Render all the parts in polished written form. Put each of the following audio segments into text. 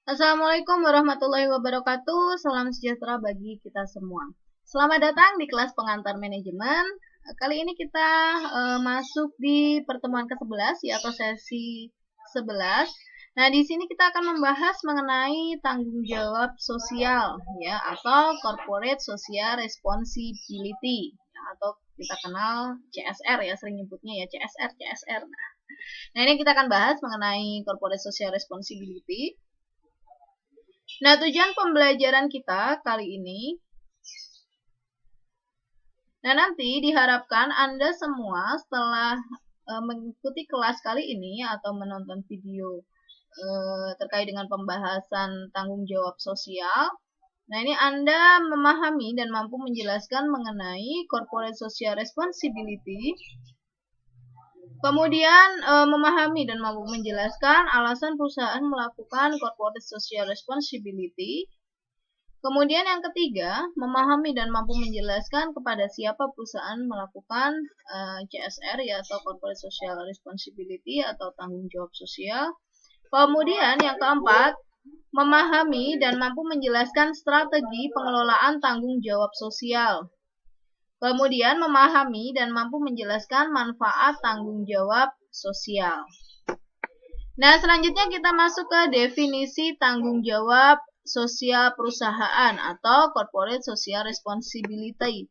Assalamualaikum warahmatullahi wabarakatuh. Salam sejahtera bagi kita semua. Selamat datang di kelas pengantar manajemen. Kali ini kita masuk di pertemuan ke-11 atau sesi 11. Nah, di sini kita akan membahas mengenai tanggung jawab sosial ya atau corporate social responsibility atau kita kenal CSR ya, sering nyebutnya ya CSR. Nah, ini kita akan bahas mengenai corporate social responsibility. Nah, tujuan pembelajaran kita kali ini, nanti diharapkan Anda semua setelah mengikuti kelas kali ini atau menonton video terkait dengan pembahasan tanggung jawab sosial, nah ini Anda memahami dan mampu menjelaskan mengenai corporate social responsibility. Kemudian memahami dan mampu menjelaskan alasan perusahaan melakukan corporate social responsibility. Kemudian yang ketiga, memahami dan mampu menjelaskan kepada siapa perusahaan melakukan CSR ya atau corporate social responsibility atau tanggung jawab sosial. Kemudian yang keempat, memahami dan mampu menjelaskan strategi pengelolaan tanggung jawab sosial. Kemudian memahami dan mampu menjelaskan manfaat tanggung jawab sosial. Nah, selanjutnya kita masuk ke definisi tanggung jawab sosial perusahaan atau corporate social responsibility.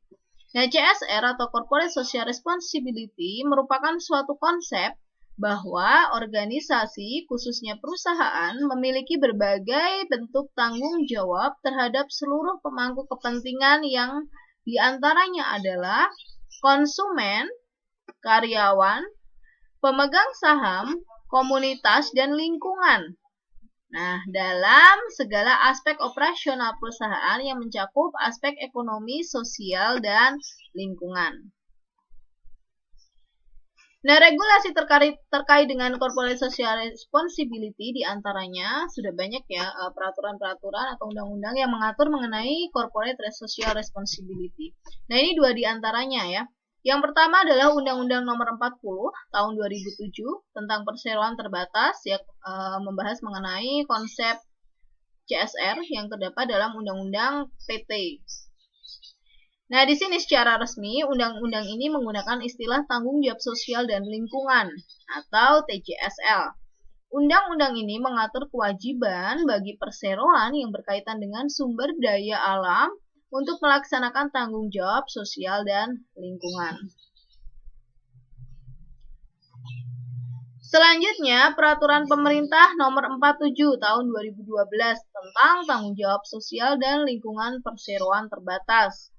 Nah, CSR atau corporate social responsibility merupakan suatu konsep bahwa organisasi, khususnya perusahaan, memiliki berbagai bentuk tanggung jawab terhadap seluruh pemangku kepentingan yang diantaranya adalah konsumen, karyawan, pemegang saham, komunitas, dan lingkungan. Nah, dalam segala aspek operasional perusahaan yang mencakup aspek ekonomi, sosial, dan lingkungan. Nah, regulasi terkait dengan corporate social responsibility diantaranya sudah banyak ya peraturan-peraturan atau undang-undang yang mengatur mengenai corporate social responsibility. Nah, ini dua diantaranya ya. Yang pertama adalah Undang-Undang Nomor 40 Tahun 2007 tentang perseroan terbatas yang membahas mengenai konsep CSR yang terdapat dalam Undang-Undang PT. Nah, di sini secara resmi, undang-undang ini menggunakan istilah tanggung jawab sosial dan lingkungan atau TJSL. Undang-undang ini mengatur kewajiban bagi perseroan yang berkaitan dengan sumber daya alam untuk melaksanakan tanggung jawab sosial dan lingkungan. Selanjutnya, Peraturan Pemerintah Nomor 47 Tahun 2012 tentang tanggung jawab sosial dan lingkungan perseroan terbatas.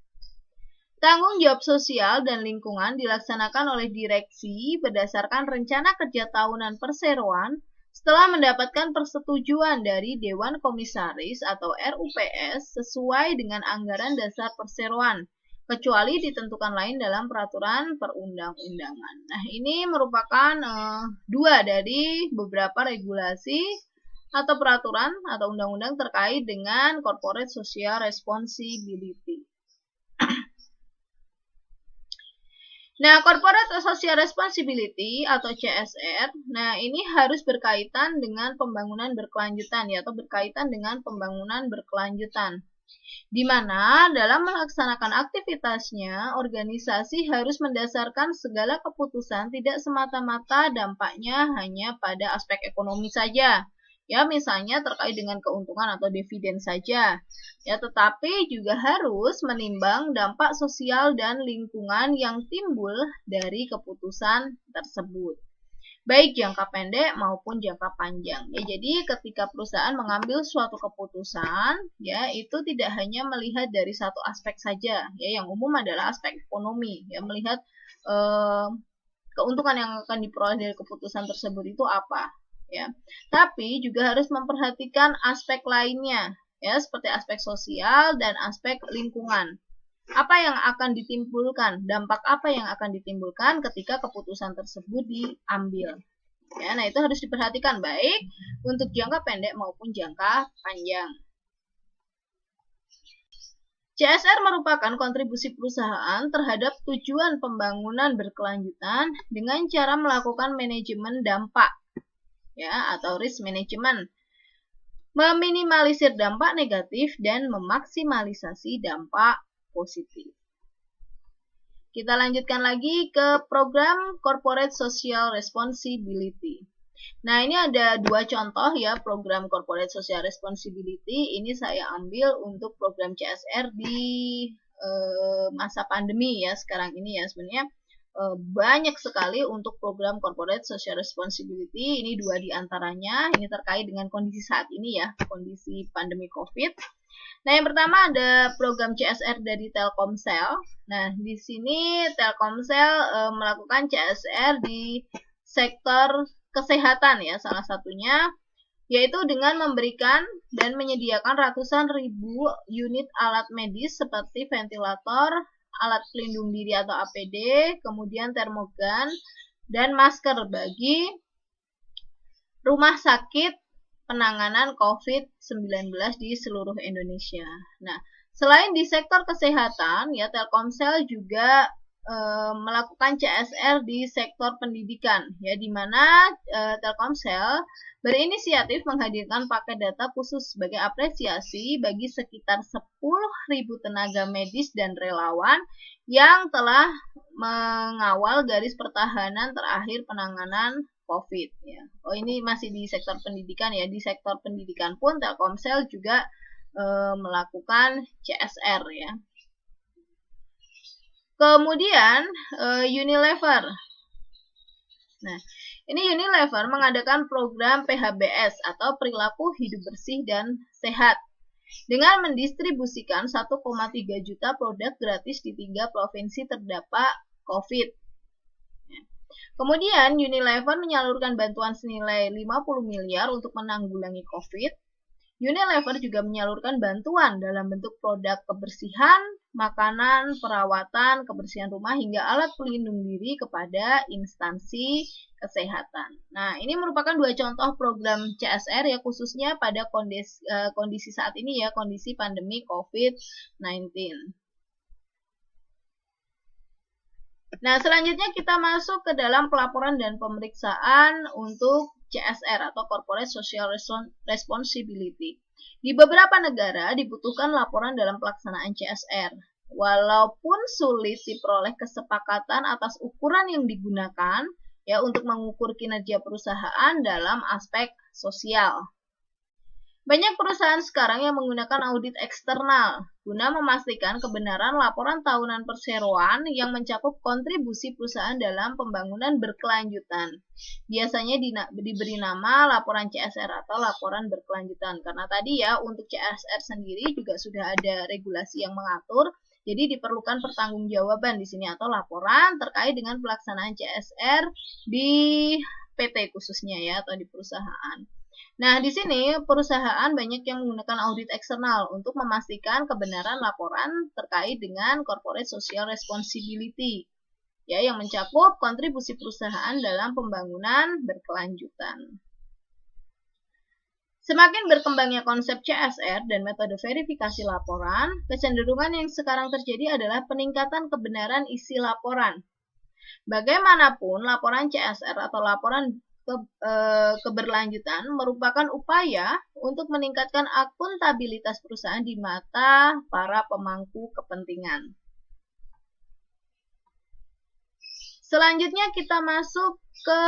Tanggung jawab sosial dan lingkungan dilaksanakan oleh direksi berdasarkan rencana kerja tahunan perseroan setelah mendapatkan persetujuan dari Dewan Komisaris atau RUPS sesuai dengan anggaran dasar perseroan, kecuali ditentukan lain dalam peraturan perundang-undangan. Nah, ini merupakan dua dari beberapa regulasi atau peraturan atau undang-undang terkait dengan corporate social responsibility. Nah, corporate social responsibility atau CSR, nah ini harus berkaitan dengan pembangunan berkelanjutan ya, atau berkaitan dengan pembangunan berkelanjutan. Di mana dalam melaksanakan aktivitasnya, organisasi harus mendasarkan segala keputusan tidak semata-mata dampaknya hanya pada aspek ekonomi saja. Ya, misalnya terkait dengan keuntungan atau dividen saja. Ya, tetapi juga harus menimbang dampak sosial dan lingkungan yang timbul dari keputusan tersebut, baik jangka pendek maupun jangka panjang. Ya, jadi ketika perusahaan mengambil suatu keputusan, ya itu tidak hanya melihat dari satu aspek saja, ya yang umum adalah aspek ekonomi, ya melihat keuntungan yang akan diperoleh dari keputusan tersebut itu apa, ya. Tapi juga harus memperhatikan aspek lainnya, ya seperti aspek sosial dan aspek lingkungan. Apa yang akan ditimbulkan, dampak apa yang akan ditimbulkan ketika keputusan tersebut diambil. Ya, nah itu harus diperhatikan baik untuk jangka pendek maupun jangka panjang. CSR merupakan kontribusi perusahaan terhadap tujuan pembangunan berkelanjutan dengan cara melakukan manajemen dampak, ya atau risk management. meminimalisir dampak negatif dan memaksimalisasi dampak positif. Kita lanjutkan lagi ke program Corporate Social Responsibility. Nah, ini ada dua contoh ya program Corporate Social Responsibility. Ini saya ambil untuk program CSR di masa pandemi ya sekarang ini ya. Sebenarnya banyak sekali untuk program Corporate Social Responsibility. Ini dua di antaranya. Ini terkait dengan kondisi saat ini ya, kondisi pandemi COVID. Nah, yang pertama ada program CSR dari Telkomsel. Nah, di sini Telkomsel melakukan CSR di sektor kesehatan ya, salah satunya yaitu dengan memberikan dan menyediakan ratusan ribu unit alat medis seperti ventilator, alat pelindung diri atau APD, kemudian termogan dan masker bagi rumah sakit penanganan COVID-19 di seluruh Indonesia. Nah, selain di sektor kesehatan, ya Telkomsel juga melakukan CSR di sektor pendidikan, ya di mana Telkomsel berinisiatif menghadirkan paket data khusus sebagai apresiasi bagi sekitar 10.000 tenaga medis dan relawan yang telah mengawal garis pertahanan terakhir penanganan COVID ya. Oh, ini masih di sektor pendidikan ya. Di sektor pendidikan pun Telkomsel juga melakukan CSR ya. Kemudian Unilever. Nah, ini Unilever mengadakan program PHBS atau perilaku hidup bersih dan sehat dengan mendistribusikan 1,3 juta produk gratis di 3 provinsi terdampak COVID. Kemudian Unilever menyalurkan bantuan senilai 50 miliar untuk menanggulangi COVID. Unilever juga menyalurkan bantuan dalam bentuk produk kebersihan, makanan, perawatan, kebersihan rumah, hingga alat pelindung diri kepada instansi kesehatan. Nah, ini merupakan dua contoh program CSR ya, khususnya pada kondisi saat ini ya, kondisi pandemi COVID-19. Nah, selanjutnya kita masuk ke dalam pelaporan dan pemeriksaan untuk CSR atau Corporate Social Responsibility. Di beberapa negara dibutuhkan laporan dalam pelaksanaan CSR. Walaupun sulit diperoleh kesepakatan atas ukuran yang digunakan ya untuk mengukur kinerja perusahaan dalam aspek sosial. Banyak perusahaan sekarang yang menggunakan audit eksternal guna memastikan kebenaran laporan tahunan perseroan yang mencakup kontribusi perusahaan dalam pembangunan berkelanjutan. Biasanya diberi nama laporan CSR atau laporan berkelanjutan. Karena tadi ya untuk CSR sendiri juga sudah ada regulasi yang mengatur. Jadi diperlukan pertanggungjawaban di sini atau laporan terkait dengan pelaksanaan CSR di PT khususnya ya atau di perusahaan. Nah, di sini perusahaan banyak yang menggunakan audit eksternal untuk memastikan kebenaran laporan terkait dengan Corporate Social Responsibility, ya, yang mencakup kontribusi perusahaan dalam pembangunan berkelanjutan. Semakin berkembangnya konsep CSR dan metode verifikasi laporan, kecenderungan yang sekarang terjadi adalah peningkatan kebenaran isi laporan. Bagaimanapun, laporan CSR atau laporan keberlanjutan merupakan upaya untuk meningkatkan akuntabilitas perusahaan di mata para pemangku kepentingan. Selanjutnya kita masuk ke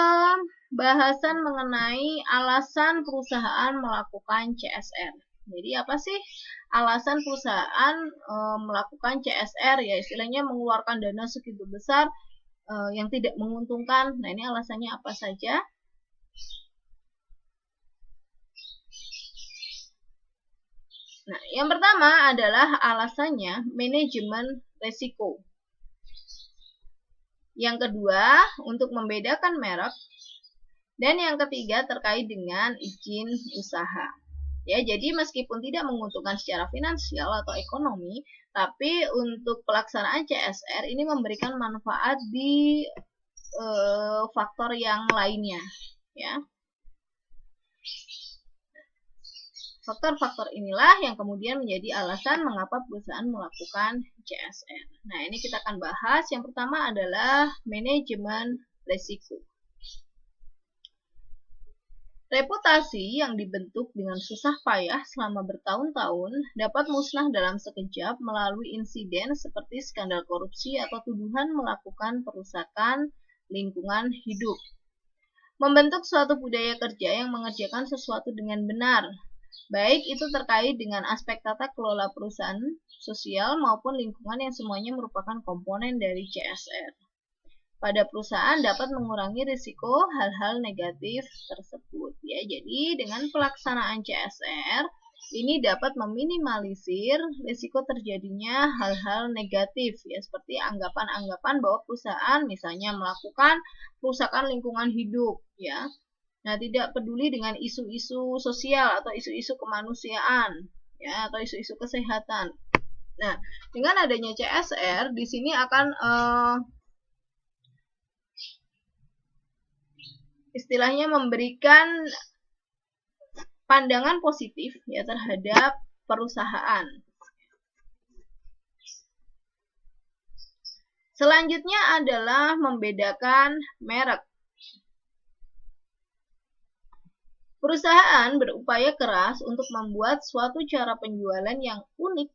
bahasan mengenai alasan perusahaan melakukan CSR. Jadi apa sih alasan perusahaan melakukan CSR? Ya istilahnya mengeluarkan dana segitu besar yang tidak menguntungkan. Nah, ini alasannya apa saja? Nah, yang pertama adalah alasannya manajemen risiko. Yang kedua, untuk membedakan merek. Dan yang ketiga, terkait dengan izin usaha. Ya, jadi meskipun tidak menguntungkan secara finansial atau ekonomi, tapi untuk pelaksanaan CSR ini memberikan manfaat di faktor yang lainnya, ya. Faktor-faktor inilah yang kemudian menjadi alasan mengapa perusahaan melakukan CSR. Nah, ini kita akan bahas. Yang pertama adalah manajemen risiko. Reputasi yang dibentuk dengan susah payah selama bertahun-tahun dapat musnah dalam sekejap melalui insiden seperti skandal korupsi atau tuduhan melakukan perusakan lingkungan hidup. Membentuk suatu budaya kerja yang mengerjakan sesuatu dengan benar, baik itu terkait dengan aspek tata kelola perusahaan, sosial, maupun lingkungan yang semuanya merupakan komponen dari CSR. Pada perusahaan dapat mengurangi risiko hal-hal negatif tersebut. Ya, jadi dengan pelaksanaan CSR ini dapat meminimalisir risiko terjadinya hal-hal negatif, ya, seperti anggapan-anggapan bahwa perusahaan misalnya melakukan perusakan lingkungan hidup, ya. Nah, tidak peduli dengan isu-isu sosial atau isu-isu kemanusiaan, ya, atau isu-isu kesehatan. Nah, dengan adanya CSR di sini akan istilahnya memberikan pandangan positif, ya, terhadap perusahaan. Selanjutnya adalah membedakan merek. Perusahaan berupaya keras untuk membuat suatu cara penjualan yang unik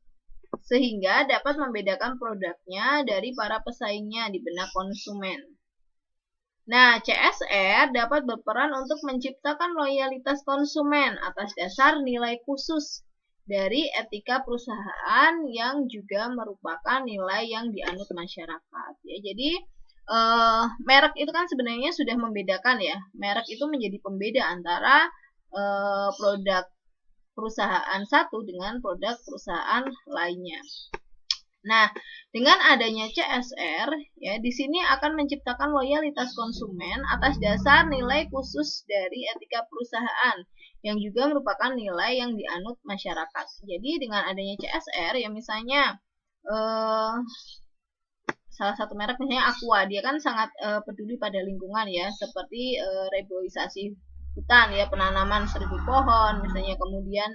sehingga dapat membedakan produknya dari para pesaingnya di benak konsumen. Nah, CSR dapat berperan untuk menciptakan loyalitas konsumen atas dasar nilai khusus dari etika perusahaan yang juga merupakan nilai yang dianut masyarakat. Ya, jadi merek itu kan sebenarnya sudah membedakan, ya. Merek itu menjadi pembeda antara produk perusahaan satu dengan produk perusahaan lainnya. Nah, dengan adanya CSR, ya, di sini akan menciptakan loyalitas konsumen atas dasar nilai khusus dari etika perusahaan yang juga merupakan nilai yang dianut masyarakat. Jadi dengan adanya CSR, ya, misalnya salah satu merek misalnya Aqua, dia kan sangat peduli pada lingkungan, ya, seperti reboisasi hutan, ya, penanaman 1000 pohon misalnya, kemudian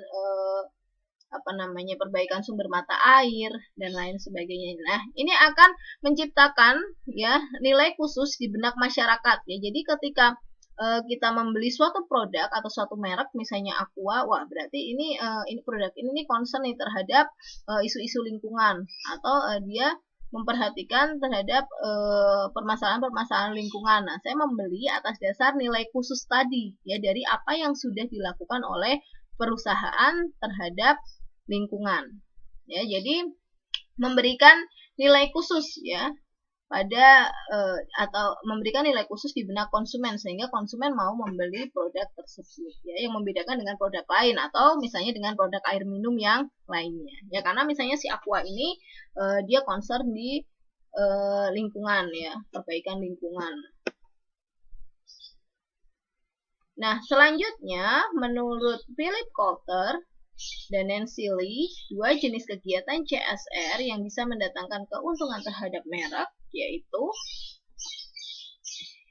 perbaikan sumber mata air dan lain sebagainya. Nah, ini akan menciptakan, ya, nilai khusus di benak masyarakat, ya. Jadi ketika kita membeli suatu produk atau suatu merek misalnya Aqua, wah, berarti ini produk ini concern nih terhadap isu-isu lingkungan, atau dia memperhatikan terhadap permasalahan-permasalahan lingkungan. Nah, saya membeli atas dasar nilai khusus tadi, ya, dari apa yang sudah dilakukan oleh perusahaan terhadap lingkungan, ya. Jadi memberikan nilai khusus, ya, pada atau memberikan nilai khusus di benak konsumen sehingga konsumen mau membeli produk tersebut, ya, yang membedakan dengan produk lain atau misalnya dengan produk air minum yang lainnya, ya, karena misalnya si Aqua ini dia concern di lingkungan, ya, perbaikan lingkungan. Nah, selanjutnya menurut Philip Coulter dan Nancy Lee, dua jenis kegiatan CSR yang bisa mendatangkan keuntungan terhadap merek, yaitu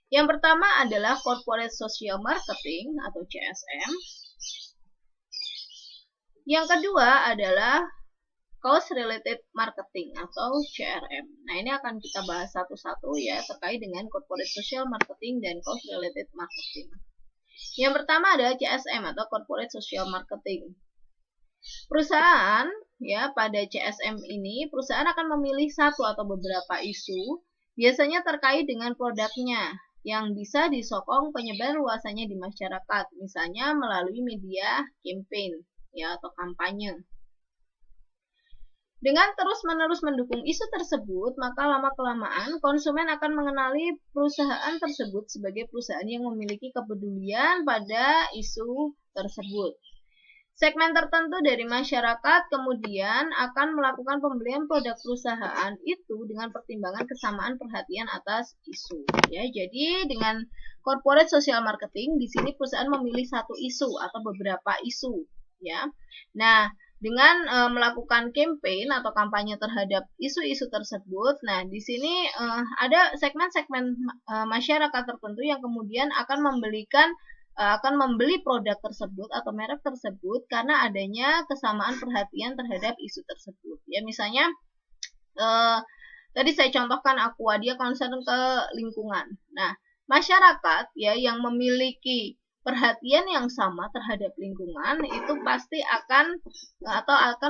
yang pertama adalah Corporate Social Marketing atau CSM. Yang kedua adalah Cost Related Marketing atau CRM. Nah, ini akan kita bahas satu-satu, ya, terkait dengan Corporate Social Marketing dan Cost Related Marketing. Yang pertama adalah CSM atau Corporate Social Marketing. Perusahaan, ya, pada CSM ini perusahaan akan memilih satu atau beberapa isu biasanya terkait dengan produknya yang bisa disokong penyebar luasannya di masyarakat, misalnya melalui media campaign, ya, atau kampanye. Dengan terus-menerus mendukung isu tersebut, maka lama-kelamaan konsumen akan mengenali perusahaan tersebut sebagai perusahaan yang memiliki kepedulian pada isu tersebut. Segmen tertentu dari masyarakat kemudian akan melakukan pembelian produk perusahaan itu dengan pertimbangan kesamaan perhatian atas isu, ya. Jadi dengan corporate social marketing di sini perusahaan memilih satu isu atau beberapa isu, ya. Nah, dengan melakukan campaign atau kampanye terhadap isu-isu tersebut, nah, di sini ada segmen-segmen masyarakat tertentu yang kemudian akan membeli produk tersebut atau merek tersebut karena adanya kesamaan perhatian terhadap isu tersebut, ya. Misalnya tadi saya contohkan Aqua, dia concern ke lingkungan. Nah, masyarakat, ya, yang memiliki perhatian yang sama terhadap lingkungan itu pasti akan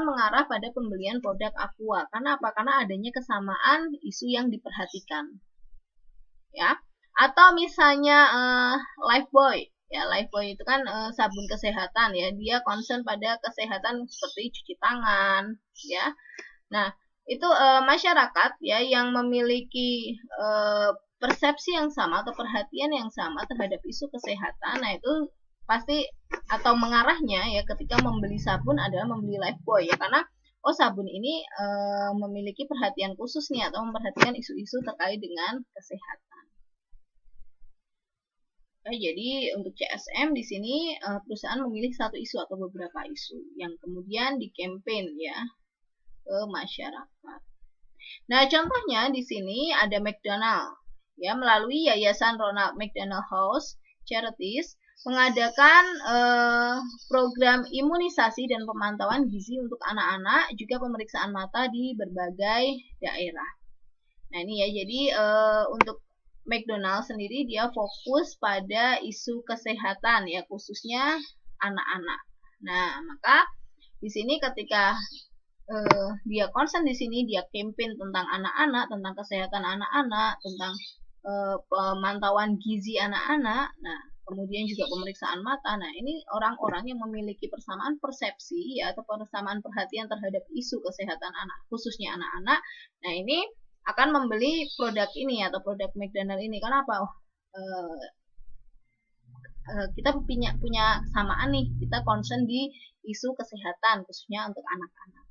mengarah pada pembelian produk Aqua. Karena apa? Karena adanya kesamaan isu yang diperhatikan. Ya. Atau misalnya Lifebuoy. Ya, Lifebuoy itu kan sabun kesehatan ya. Dia concern pada kesehatan seperti cuci tangan, ya. Nah, itu masyarakat ya yang memiliki persepsi yang sama atau perhatian yang sama terhadap isu kesehatan. Nah, itu pasti atau mengarahnya ya ketika membeli sabun adalah membeli Lifebuoy ya, karena sabun ini memiliki perhatian khusus nih atau memperhatikan isu-isu terkait dengan kesehatan. Jadi untuk CSM di sini perusahaan memilih satu isu atau beberapa isu yang kemudian di-campaign ya ke masyarakat. Nah, contohnya di sini ada McDonald ya, melalui Yayasan Ronald McDonald House Charities mengadakan program imunisasi dan pemantauan gizi untuk anak-anak, juga pemeriksaan mata di berbagai daerah. Nah, ini ya, jadi untuk McDonald sendiri dia fokus pada isu kesehatan ya, khususnya anak-anak. Nah, maka di sini ketika dia concern di sini, dia campaign tentang anak-anak, tentang kesehatan anak-anak, tentang pemantauan gizi anak-anak, nah kemudian juga pemeriksaan mata. Nah, ini orang-orang yang memiliki persamaan persepsi ya atau persamaan perhatian terhadap isu kesehatan anak, khususnya anak-anak. Nah, ini akan membeli produk ini atau produk McDonald ini. Kenapa? Kita punya samaan nih, kita concern di isu kesehatan khususnya untuk anak-anak.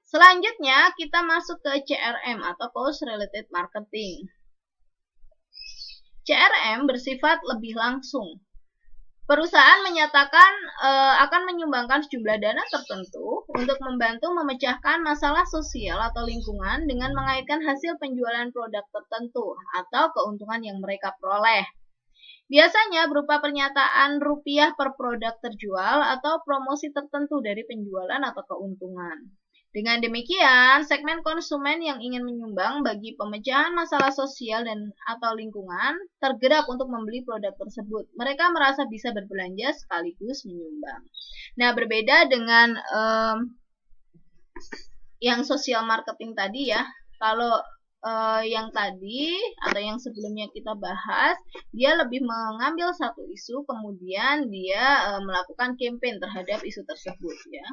Selanjutnya kita masuk ke CRM atau Cause Related Marketing. CRM bersifat lebih langsung. Perusahaan menyatakan akan menyumbangkan sejumlah dana tertentu untuk membantu memecahkan masalah sosial atau lingkungan dengan mengaitkan hasil penjualan produk tertentu atau keuntungan yang mereka peroleh. Biasanya berupa pernyataan rupiah per produk terjual atau promosi tertentu dari penjualan atau keuntungan. Dengan demikian, segmen konsumen yang ingin menyumbang bagi pemecahan masalah sosial dan atau lingkungan tergerak untuk membeli produk tersebut. Mereka merasa bisa berbelanja sekaligus menyumbang. Nah, berbeda dengan yang social marketing tadi ya. Kalau yang tadi atau yang sebelumnya kita bahas, dia lebih mengambil satu isu, kemudian dia melakukan campaign terhadap isu tersebut ya.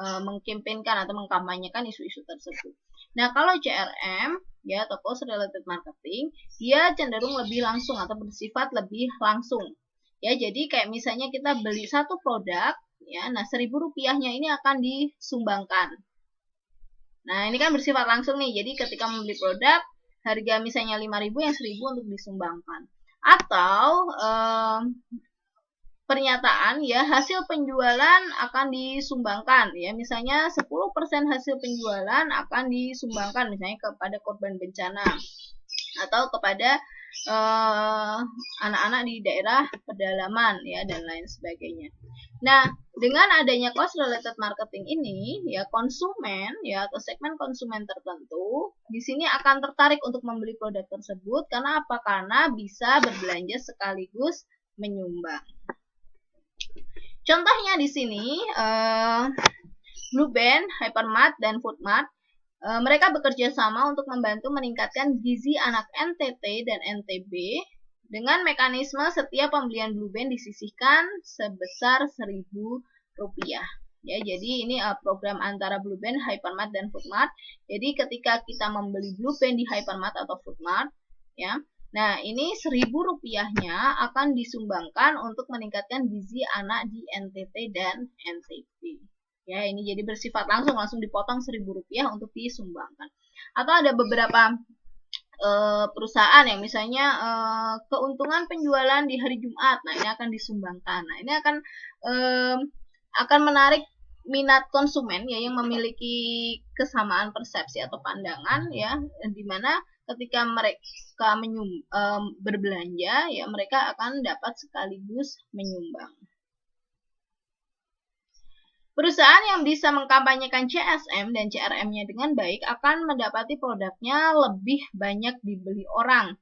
Mengkampanyekan atau mengkampanyekan isu-isu tersebut. Nah, kalau CRM ya atau Cause Related Marketing, dia cenderung lebih langsung atau bersifat lebih langsung. Ya, jadi kayak misalnya kita beli satu produk ya, nah Rp1.000-nya ini akan disumbangkan. Nah, ini kan bersifat langsung nih. Jadi ketika membeli produk harga misalnya Rp5.000, yang Rp1.000 untuk disumbangkan. Atau pernyataan ya, hasil penjualan akan disumbangkan ya, misalnya 10% hasil penjualan akan disumbangkan misalnya kepada korban bencana atau kepada anak-anak di daerah pedalaman ya, dan lain sebagainya. Nah, dengan adanya cost related marketing ini ya, konsumen ya atau segmen konsumen tertentu di sini akan tertarik untuk membeli produk tersebut. Karena apa? Karena bisa berbelanja sekaligus menyumbang. Contohnya di sini Blue Band, Hypermart, dan Foodmart, mereka bekerja sama untuk membantu meningkatkan gizi anak NTT dan NTB dengan mekanisme setiap pembelian Blue Band disisihkan sebesar Rp1.000. Ya, jadi ini program antara Blue Band, Hypermart, dan Foodmart. Jadi ketika kita membeli Blue Band di Hypermart atau Foodmart, ya. Nah, ini Rp1.000-nya akan disumbangkan untuk meningkatkan gizi anak di NTT dan NTB. Ya, ini jadi bersifat langsung dipotong Rp1.000 untuk disumbangkan. Atau ada beberapa perusahaan yang misalnya keuntungan penjualan di hari Jumat, nah ini akan disumbangkan. Nah, ini akan menarik minat konsumen ya yang memiliki kesamaan persepsi atau pandangan ya, di mana ketika mereka berbelanja ya, mereka akan dapat sekaligus menyumbang. Perusahaan yang bisa mengkampanyekan CSM dan CRM-nya dengan baik akan mendapati produknya lebih banyak dibeli orang.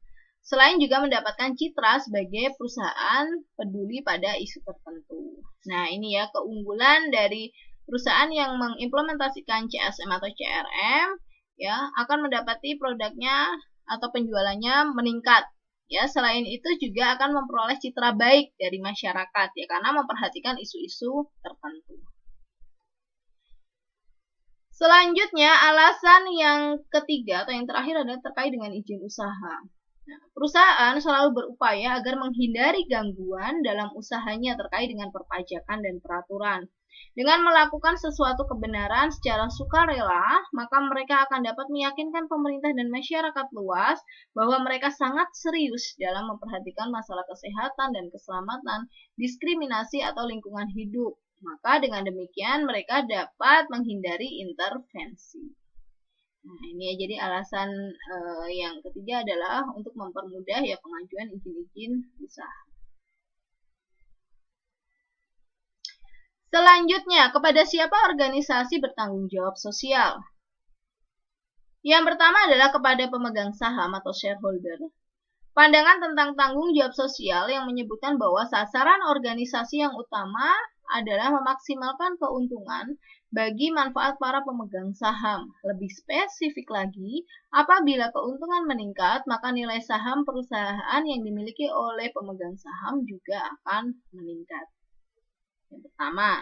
Selain juga mendapatkan citra sebagai perusahaan peduli pada isu tertentu. Nah, ini ya keunggulan dari perusahaan yang mengimplementasikan CSM atau CRM, ya, akan mendapati produknya atau penjualannya meningkat. Ya, selain itu juga akan memperoleh citra baik dari masyarakat ya karena memperhatikan isu-isu tertentu. Selanjutnya, alasan yang ketiga atau yang terakhir adalah terkait dengan izin usaha. Nah, perusahaan selalu berupaya agar menghindari gangguan dalam usahanya terkait dengan perpajakan dan peraturan. Dengan melakukan sesuatu kebenaran secara sukarela, maka mereka akan dapat meyakinkan pemerintah dan masyarakat luas bahwa mereka sangat serius dalam memperhatikan masalah kesehatan dan keselamatan, diskriminasi atau lingkungan hidup. Maka dengan demikian mereka dapat menghindari intervensi. Nah, ini ya, jadi alasan yang ketiga adalah untuk mempermudah ya pengajuan izin-izin usaha. Selanjutnya, kepada siapa organisasi bertanggung jawab sosial? Yang pertama adalah kepada pemegang saham atau shareholder. Pandangan tentang tanggung jawab sosial yang menyebutkan bahwa sasaran organisasi yang utama adalah memaksimalkan keuntungan bagi manfaat para pemegang saham. Lebih spesifik lagi, apabila keuntungan meningkat, maka nilai saham perusahaan yang dimiliki oleh pemegang saham juga akan meningkat. Yang pertama.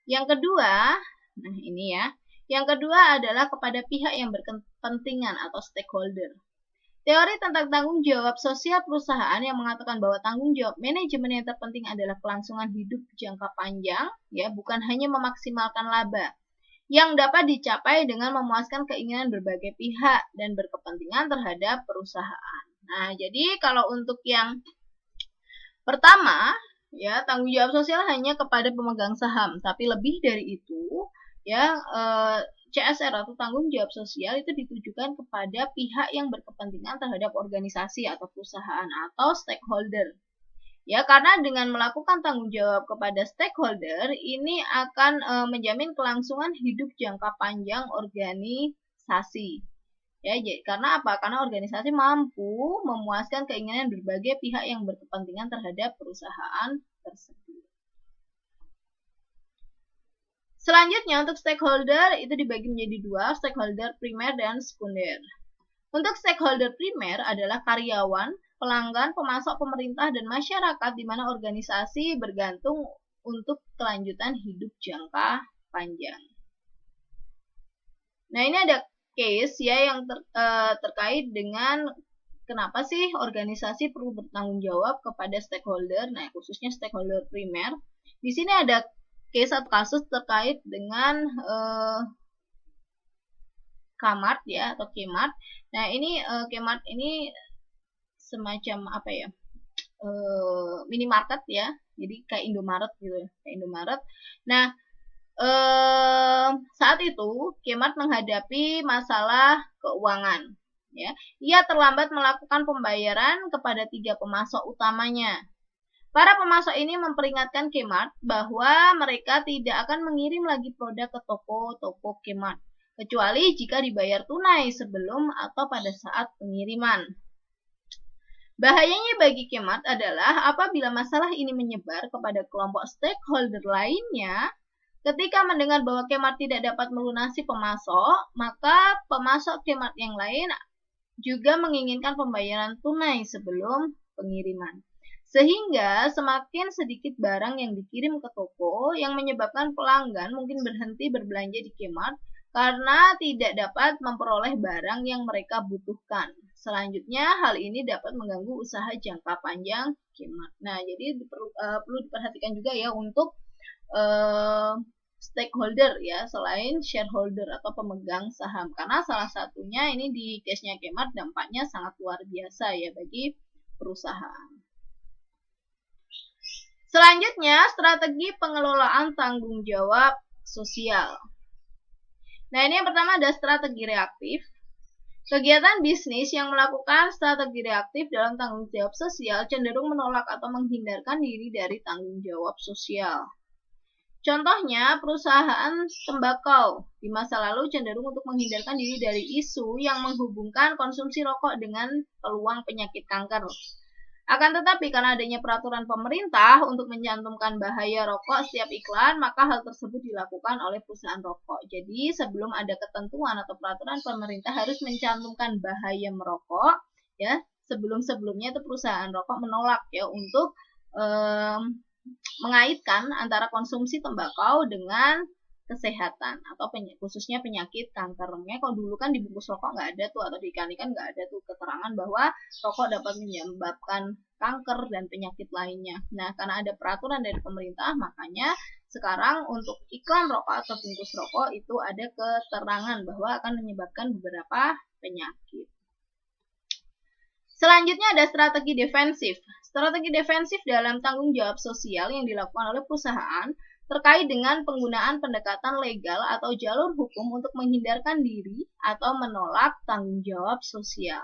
Yang kedua, nah ini ya. Yang kedua adalah kepada pihak yang berkepentingan atau stakeholder. Teori tentang tanggung jawab sosial perusahaan yang mengatakan bahwa tanggung jawab manajemen yang terpenting adalah kelangsungan hidup jangka panjang, ya, bukan hanya memaksimalkan laba, yang dapat dicapai dengan memuaskan keinginan berbagai pihak dan berkepentingan terhadap perusahaan. Nah, jadi kalau untuk yang pertama, ya, tanggung jawab sosial hanya kepada pemegang saham, tapi lebih dari itu, ya, CSR atau tanggung jawab sosial itu ditujukan kepada pihak yang berkepentingan terhadap organisasi atau perusahaan atau stakeholder. Ya, karena dengan melakukan tanggung jawab kepada stakeholder ini akan menjamin kelangsungan hidup jangka panjang organisasi. Ya, karena apa? Karena organisasi mampu memuaskan keinginan berbagai pihak yang berkepentingan terhadap perusahaan tersebut. Selanjutnya untuk stakeholder itu dibagi menjadi dua, stakeholder primer dan sekunder. Untuk stakeholder primer adalah karyawan, pelanggan, pemasok, pemerintah, dan masyarakat di mana organisasi bergantung untuk kelanjutan hidup jangka panjang. Nah, ini ada case ya yang terkait dengan kenapa sih organisasi perlu bertanggung jawab kepada stakeholder, nah khususnya stakeholder primer. Di sini ada case atau kasus terkait dengan Kmart ya atau Kmart. Nah, ini Kmart ini semacam apa ya? Minimarket ya. Jadi kayak Indomaret gitu ya, kayak Indomaret. Nah, saat itu Kmart menghadapi masalah keuangan ya. Ia terlambat melakukan pembayaran kepada 3 pemasok utamanya. Para pemasok ini memperingatkan Kmart bahwa mereka tidak akan mengirim lagi produk ke toko-toko Kmart, kecuali jika dibayar tunai sebelum atau pada saat pengiriman. Bahayanya bagi Kmart adalah apabila masalah ini menyebar kepada kelompok stakeholder lainnya, ketika mendengar bahwa Kmart tidak dapat melunasi pemasok, maka pemasok Kmart yang lain juga menginginkan pembayaran tunai sebelum pengiriman. Sehingga semakin sedikit barang yang dikirim ke toko yang menyebabkan pelanggan mungkin berhenti berbelanja di Kmart karena tidak dapat memperoleh barang yang mereka butuhkan. Selanjutnya, hal ini dapat mengganggu usaha jangka panjang Kmart. Nah, jadi perlu diperhatikan juga ya untuk stakeholder ya, selain shareholder atau pemegang saham. Karena salah satunya ini di case-nya Kmart dampaknya sangat luar biasa ya bagi perusahaan. Selanjutnya, strategi pengelolaan tanggung jawab sosial. Nah, ini yang pertama ada strategi reaktif. Kegiatan bisnis yang melakukan strategi reaktif dalam tanggung jawab sosial cenderung menolak atau menghindarkan diri dari tanggung jawab sosial. Contohnya, perusahaan tembakau di masa lalu cenderung untuk menghindarkan diri dari isu yang menghubungkan konsumsi rokok dengan peluang penyakit kanker. Akan tetapi, karena adanya peraturan pemerintah untuk mencantumkan bahaya rokok setiap iklan, maka hal tersebut dilakukan oleh perusahaan rokok. Jadi, sebelum ada ketentuan atau peraturan pemerintah harus mencantumkan bahaya merokok, ya, sebelum-sebelumnya itu perusahaan rokok menolak ya untuk mengaitkan antara konsumsi tembakau dengan kesehatan atau khususnya penyakit kanker. Kalau dulu kan di bungkus rokok nggak ada tuh, atau di ikan-ikan nggak ada tuh keterangan bahwa rokok dapat menyebabkan kanker dan penyakit lainnya. Nah, karena ada peraturan dari pemerintah, makanya sekarang untuk iklan rokok atau bungkus rokok itu ada keterangan bahwa akan menyebabkan beberapa penyakit. Selanjutnya ada strategi defensif. Strategi defensif dalam tanggung jawab sosial yang dilakukan oleh perusahaan terkait dengan penggunaan pendekatan legal atau jalur hukum untuk menghindarkan diri atau menolak tanggung jawab sosial.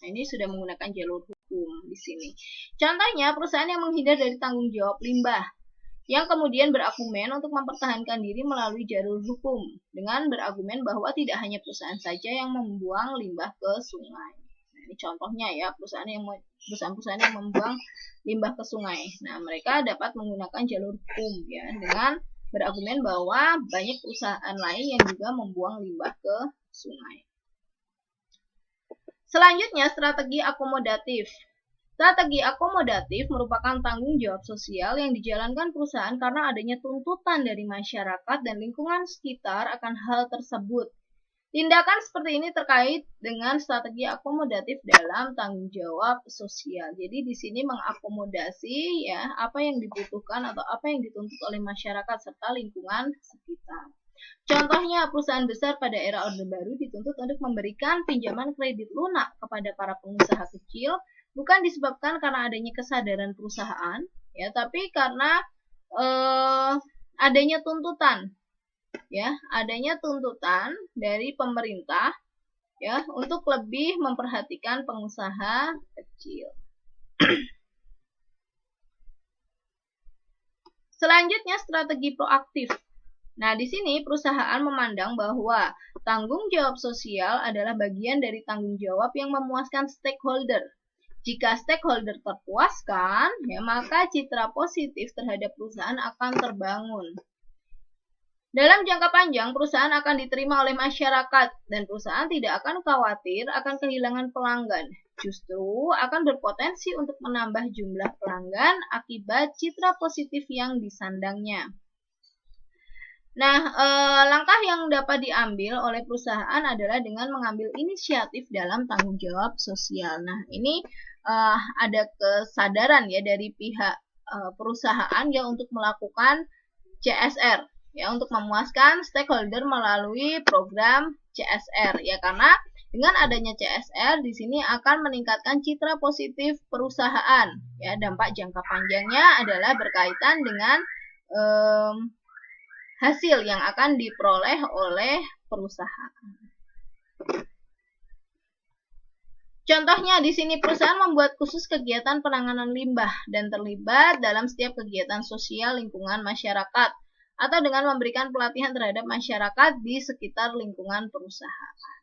Nah, ini sudah menggunakan jalur hukum di sini. Contohnya, perusahaan yang menghindar dari tanggung jawab limbah, yang kemudian berargumen untuk mempertahankan diri melalui jalur hukum, dengan berargumen bahwa tidak hanya perusahaan saja yang membuang limbah ke sungai. Ini contohnya ya, perusahaan-perusahaan yang membuang limbah ke sungai. Nah, mereka dapat menggunakan jalur hukum ya dengan berargumen bahwa banyak perusahaan lain yang juga membuang limbah ke sungai. Selanjutnya, strategi akomodatif. Strategi akomodatif merupakan tanggung jawab sosial yang dijalankan perusahaan karena adanya tuntutan dari masyarakat dan lingkungan sekitar akan hal tersebut. Tindakan seperti ini terkait dengan strategi akomodatif dalam tanggung jawab sosial. Jadi di sini mengakomodasi ya apa yang dibutuhkan atau apa yang dituntut oleh masyarakat serta lingkungan sekitar. Contohnya, perusahaan besar pada era Orde Baru dituntut untuk memberikan pinjaman kredit lunak kepada para pengusaha kecil, bukan disebabkan karena adanya kesadaran perusahaan, ya, tapi karena adanya tuntutan. Ya, adanya tuntutan dari pemerintah ya untuk lebih memperhatikan pengusaha kecil. Selanjutnya, strategi proaktif. Nah, di sini perusahaan memandang bahwa tanggung jawab sosial adalah bagian dari tanggung jawab yang memuaskan stakeholder. Jika stakeholder terpuaskan, ya, maka citra positif terhadap perusahaan akan terbangun. Dalam jangka panjang, perusahaan akan diterima oleh masyarakat dan perusahaan tidak akan khawatir akan kehilangan pelanggan. Justru akan berpotensi untuk menambah jumlah pelanggan akibat citra positif yang disandangnya. Nah, langkah yang dapat diambil oleh perusahaan adalah dengan mengambil inisiatif dalam tanggung jawab sosial. Nah, ini ada kesadaran ya dari pihak perusahaan ya untuk melakukan CSR. Ya, untuk memuaskan stakeholder melalui program CSR ya, karena dengan adanya CSR di sini akan meningkatkan citra positif perusahaan ya. Dampak jangka panjangnya adalah berkaitan dengan hasil yang akan diperoleh oleh perusahaan. Contohnya di sini perusahaan membuat khusus kegiatan penanganan limbah dan terlibat dalam setiap kegiatan sosial lingkungan masyarakat, atau dengan memberikan pelatihan terhadap masyarakat di sekitar lingkungan perusahaan.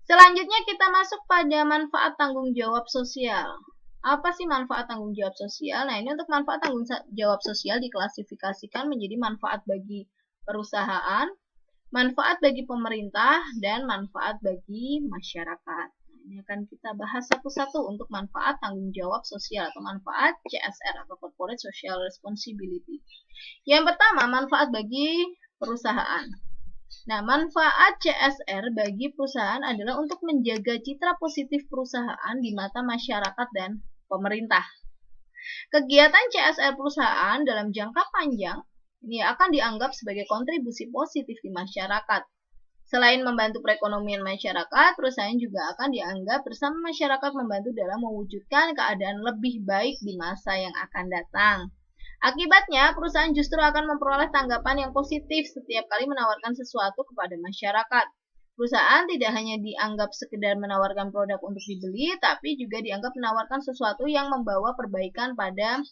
Selanjutnya kita masuk pada manfaat tanggung jawab sosial. Apa sih manfaat tanggung jawab sosial? Nah, ini untuk manfaat tanggung jawab sosial diklasifikasikan menjadi manfaat bagi perusahaan, manfaat bagi pemerintah, dan manfaat bagi masyarakat. Ini akan kita bahas satu-satu untuk manfaat tanggung jawab sosial atau manfaat CSR atau Corporate Social Responsibility. Yang pertama, manfaat bagi perusahaan. Nah, manfaat CSR bagi perusahaan adalah untuk menjaga citra positif perusahaan di mata masyarakat dan pemerintah. Kegiatan CSR perusahaan dalam jangka panjang ini akan dianggap sebagai kontribusi positif di masyarakat. Selain membantu perekonomian masyarakat, perusahaan juga akan dianggap bersama masyarakat membantu dalam mewujudkan keadaan lebih baik di masa yang akan datang. Akibatnya, perusahaan justru akan memperoleh tanggapan yang positif setiap kali menawarkan sesuatu kepada masyarakat. Perusahaan tidak hanya dianggap sekedar menawarkan produk untuk dibeli, tapi juga dianggap menawarkan sesuatu yang membawa perbaikan pada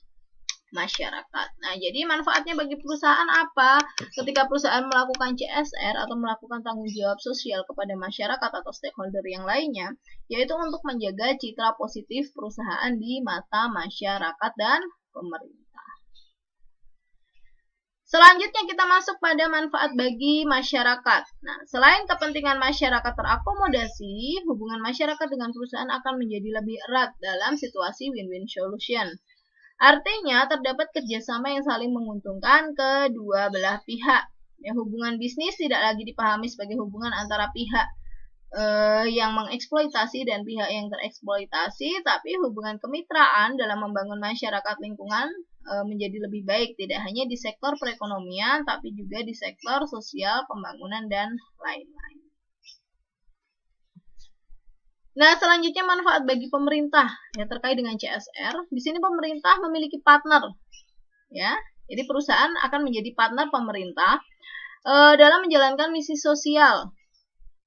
masyarakat. Nah, jadi manfaatnya bagi perusahaan apa? Ketika perusahaan melakukan CSR atau melakukan tanggung jawab sosial kepada masyarakat atau stakeholder yang lainnya, yaitu untuk menjaga citra positif perusahaan di mata masyarakat dan pemerintah. Selanjutnya kita masuk pada manfaat bagi masyarakat. Nah, selain kepentingan masyarakat terakomodasi, hubungan masyarakat dengan perusahaan akan menjadi lebih erat dalam situasi win-win solution. Artinya, terdapat kerjasama yang saling menguntungkan kedua belah pihak. Ya, hubungan bisnis tidak lagi dipahami sebagai hubungan antara pihak yang mengeksploitasi dan pihak yang tereksploitasi, tapi hubungan kemitraan dalam membangun masyarakat lingkungan menjadi lebih baik, tidak hanya di sektor perekonomian, tapi juga di sektor sosial, pembangunan, dan lain-lain. Nah, selanjutnya manfaat bagi pemerintah ya terkait dengan CSR. Di sini pemerintah memiliki partner, ya. Jadi perusahaan akan menjadi partner pemerintah dalam menjalankan misi sosial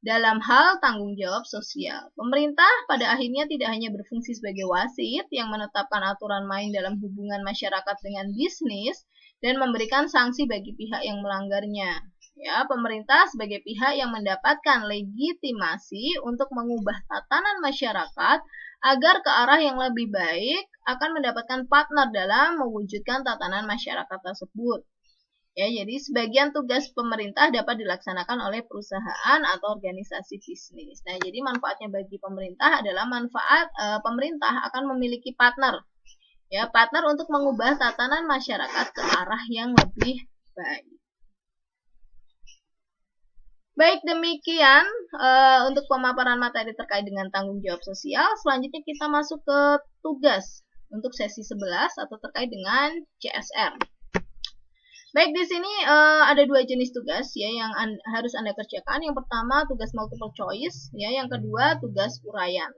dalam hal tanggung jawab sosial. Pemerintah pada akhirnya tidak hanya berfungsi sebagai wasit yang menetapkan aturan main dalam hubungan masyarakat dengan bisnis dan memberikan sanksi bagi pihak yang melanggarnya. Ya, pemerintah sebagai pihak yang mendapatkan legitimasi untuk mengubah tatanan masyarakat agar ke arah yang lebih baik akan mendapatkan partner dalam mewujudkan tatanan masyarakat tersebut. Ya, jadi sebagian tugas pemerintah dapat dilaksanakan oleh perusahaan atau organisasi bisnis. Nah, jadi manfaatnya bagi pemerintah adalah manfaat pemerintah akan memiliki partner. Ya, partner untuk mengubah tatanan masyarakat ke arah yang lebih baik. Baik, demikian untuk pemaparan materi terkait dengan tanggung jawab sosial. Selanjutnya kita masuk ke tugas untuk sesi 11 atau terkait dengan CSR. Baik, di sini ada dua jenis tugas ya yang harus Anda kerjakan. Yang pertama tugas multiple choice, ya. Yang kedua tugas uraian.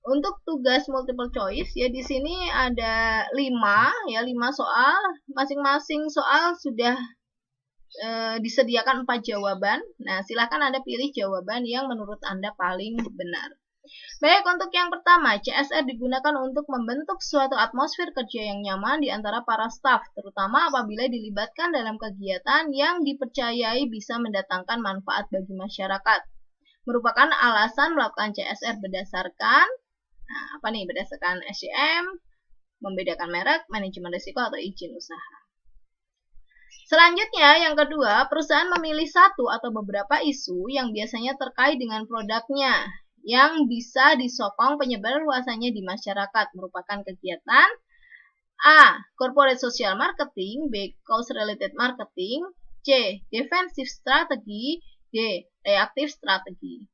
Untuk tugas multiple choice ya di sini ada 5 soal. Masing-masing soal sudah disediakan 4 jawaban. Nah, silahkan Anda pilih jawaban yang menurut Anda paling benar. Baik, untuk yang pertama, CSR digunakan untuk membentuk suatu atmosfer kerja yang nyaman di antara para staf, terutama apabila dilibatkan dalam kegiatan yang dipercayai bisa mendatangkan manfaat bagi masyarakat. Merupakan alasan melakukan CSR berdasarkan berdasarkan SCM, membedakan merek, manajemen risiko atau izin usaha. Selanjutnya, yang kedua, perusahaan memilih satu atau beberapa isu yang biasanya terkait dengan produknya yang bisa disokong penyebar luasannya di masyarakat, merupakan kegiatan A. Corporate Social Marketing, B. Cause Related Marketing, C. Defensive Strategy, D. Reactive Strategy.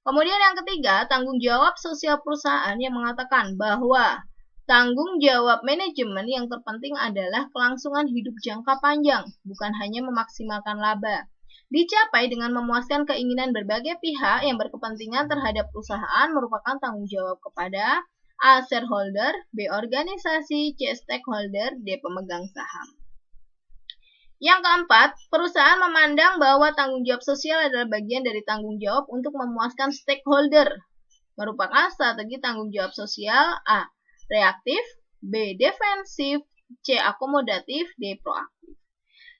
Kemudian yang ketiga, tanggung jawab sosial perusahaan yang mengatakan bahwa tanggung jawab manajemen yang terpenting adalah kelangsungan hidup jangka panjang, bukan hanya memaksimalkan laba. Dicapai dengan memuaskan keinginan berbagai pihak yang berkepentingan terhadap perusahaan merupakan tanggung jawab kepada A. Shareholder, B. Organisasi, C. Stakeholder, D. Pemegang saham. Yang keempat, perusahaan memandang bahwa tanggung jawab sosial adalah bagian dari tanggung jawab untuk memuaskan stakeholder. Merupakan strategi tanggung jawab sosial A. Reaktif, B. Defensif, C. Akomodatif, D. Proaktif.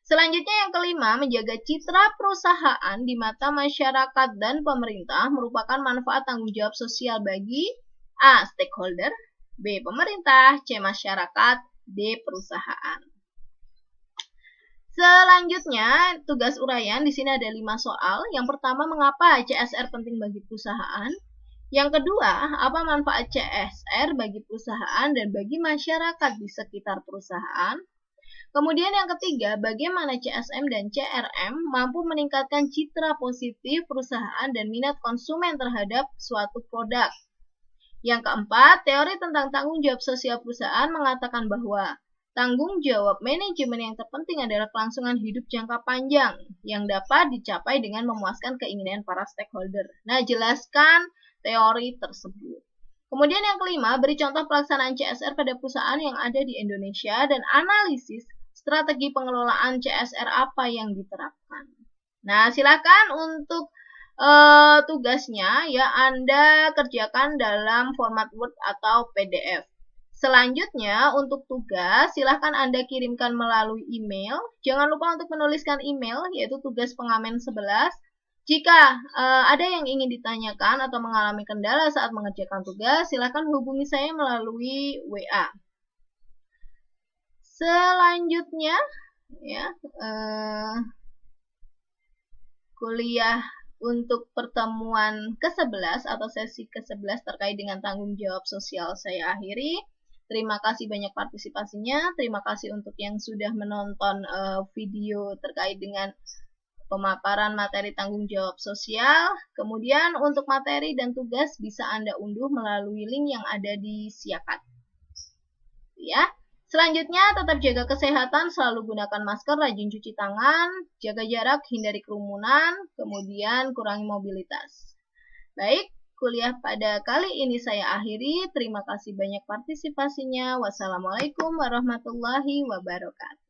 Selanjutnya yang kelima, menjaga citra perusahaan di mata masyarakat dan pemerintah merupakan manfaat tanggung jawab sosial bagi A. Stakeholder, B. Pemerintah, C. Masyarakat, D. Perusahaan. Selanjutnya, tugas uraian di sini ada 5 soal. Yang pertama, mengapa CSR penting bagi perusahaan? Yang kedua, apa manfaat CSR bagi perusahaan dan bagi masyarakat di sekitar perusahaan? Kemudian yang ketiga, bagaimana CSM dan CRM mampu meningkatkan citra positif perusahaan dan minat konsumen terhadap suatu produk. Yang keempat, teori tentang tanggung jawab sosial perusahaan mengatakan bahwa tanggung jawab manajemen yang terpenting adalah kelangsungan hidup jangka panjang yang dapat dicapai dengan memuaskan keinginan para stakeholder. Nah, jelaskan teori tersebut. Kemudian yang kelima, beri contoh pelaksanaan CSR pada perusahaan yang ada di Indonesia dan analisis strategi pengelolaan CSR apa yang diterapkan. Nah, silakan untuk tugasnya ya Anda kerjakan dalam format Word atau PDF. Selanjutnya untuk tugas silahkan Anda kirimkan melalui email. Jangan lupa untuk menuliskan email yaitu tugas pengamen 11. Jika ada yang ingin ditanyakan atau mengalami kendala saat mengerjakan tugas, silahkan hubungi saya melalui WA. Selanjutnya ya kuliah untuk pertemuan ke-11 atau sesi ke-11 terkait dengan tanggung jawab sosial saya akhiri. Terima kasih banyak partisipasinya. Terima kasih untuk yang sudah menonton video terkait dengan pemaparan materi tanggung jawab sosial. Kemudian untuk materi dan tugas bisa Anda unduh melalui link yang ada di Siakat. Ya. Selanjutnya, tetap jaga kesehatan, selalu gunakan masker, rajin cuci tangan, jaga jarak, hindari kerumunan, kemudian kurangi mobilitas. Baik, kuliah pada kali ini saya akhiri. Terima kasih banyak partisipasinya. Wassalamualaikum warahmatullahi wabarakatuh.